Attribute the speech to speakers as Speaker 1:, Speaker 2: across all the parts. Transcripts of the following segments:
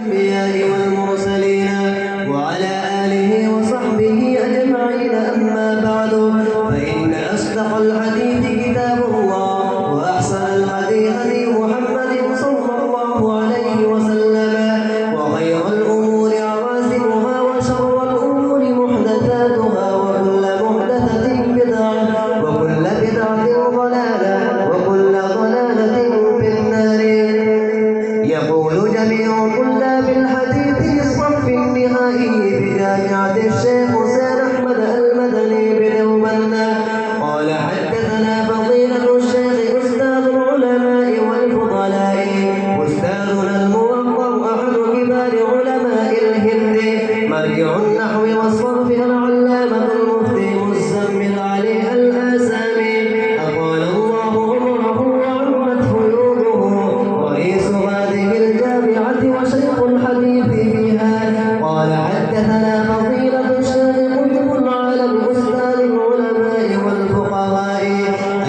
Speaker 1: الأنبياء والمرسلين وعلى آله وصحبه أجمعين. أما بعد، فإن أصدق الحديث كتاب الله، وأحسن الهدي هدي محمد صلى الله عليه وسلم، وخير الأمور عوازمها، وشر الأمور محدثاتها، وكل محدثة بدعة، وكل بدعة ضلالة، وكل ضلالة في النار. يقول جميع طلاب الحديث في الصف النهائي بجامعة الشيخ حسين أحمد المدني بدوبند، قال حدثنا فضيلة الشيخ أستاذ العلماء والفضلاء، أستاذنا الموقر أحد كبار علماء الهند، مرجع النحو والصرف، العلامة المفتي مزمل علي الآسامي، أطال الله عمره وعمت فيوضه، رئيس هذه الجامعة وشيخ الحديث فيها. قال حدثنا فضيلة الشيخ قطب العالم أستاذ العلماء والفقهاء،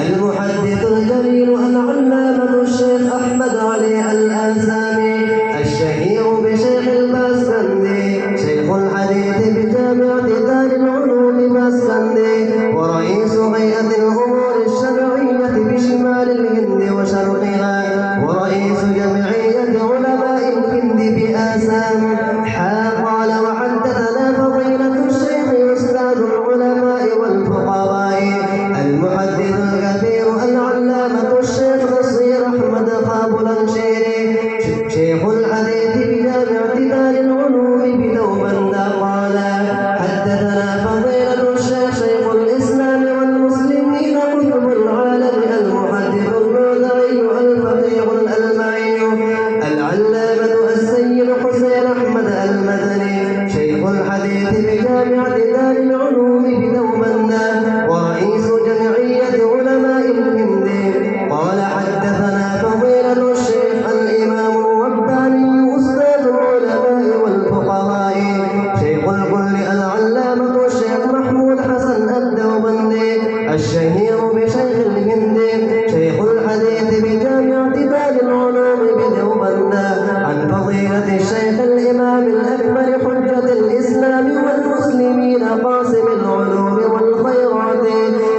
Speaker 1: المحدث الجليل العلامة الشيخ أحمد علي الآسامي، الشهير بشيخ الباسكندي، شيخ الحديث بجامعة دار العلوم باسكندي، ورئيس هيئة الأمور الشرعية بشمال الهند وشرقها، ورئيس جمعية علماء الهند بآسام. قال وحدثنا فضيلة الشيخ أستاذ العلماء والفقهاء، المحدث الكبير العلامة الشيخ نصير أحمد خابلنشيري، شيخ الحديث بجامعة دار العلوم بدوبند. قال حدثنا فضيلة الشيخ شيخ الإسلام والمسلمين قطب العالم، المحدث الموضعي الفقيه الألمعي، العلامة السيد حسين أحمد المدني، شيخ الحديث بجامعة دار العلوم بدوبند، ورئيس جمعية علماء الهند. قال حدثنا فضيلة الشيخ الإمام الرباني أستاذ العلماء والفقهاء، شيخ الكل العلامة الشيخ محمود حسن الدوبندي، الشهير بشيخ الهند، شيخ الحديث بجامعة دار العلوم بدوبند. عن فضيلة الشيخ الإمام الأكبر حجة الإسلام والمسلمين قاسم العلوم والخيرات،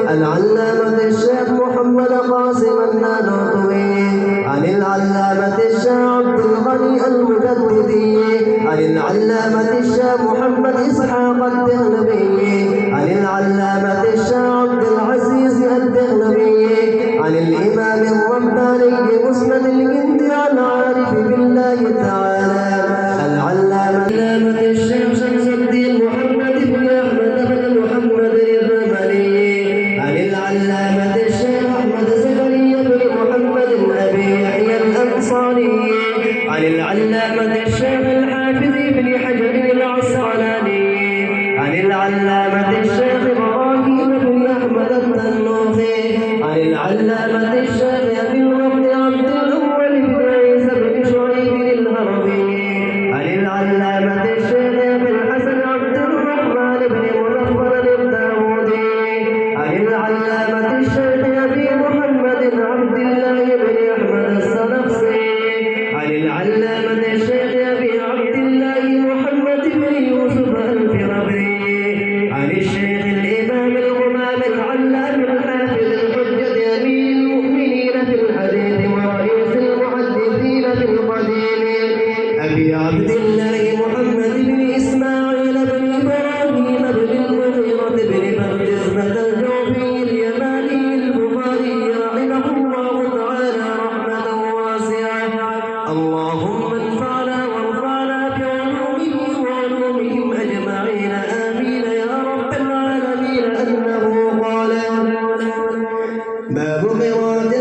Speaker 1: العلامة الشيخ محمد قاسم النانوتوي، عن العلامة الشيخ عبد الغني المجددي، عن العلامة الشيخ محمد إسحاق الدهلوي، عن العلامة الشيخ عبد العزيز الدهلوي، عن الإمام الرباني مسند الهند العارف بالله تعالى، العلامة الشيخ شمس الدين محمد بن أحمد بن محمد الرملي، عن العلامة الشيخ أحمد زكريا بن محمد أبي يحيى الأنصاري، عن العلامة الشيخ الحافظ بن حجر العسقلاني، عن العلامة الشيخ إبراهيم بن أحمد التنوخي، عن العلامة الشيخ أبي الوفد عبد الأول بن عيسى بن شعيب الهروي، عن العلامة الشيخ أبي الحسن عبد الرحمن بن مظفر الداودي، عن العلامة الشيخ أبي محمد عبد الله بن أحمد السلفسي، عن العلامة الشيخ أبي عبد الله محمد بن يوسف الفربري، عن الشيخ الإمام الغمام العلام الحافظ الحجة أمير المؤمنين في الحديث ورئيس المحدثين في القديم، أبي عبد الله محمد بن إسماعيل بن إبراهيم بن المغيرة بن بردزبة الجوفي اليماني البخاري رحمه الله تعالى رحمة واسعة. اللهم انفعنا وارفعنا بعلومه وعلومهم أجمعين، آمين يا رب العالمين. أنه قال: باب قراءة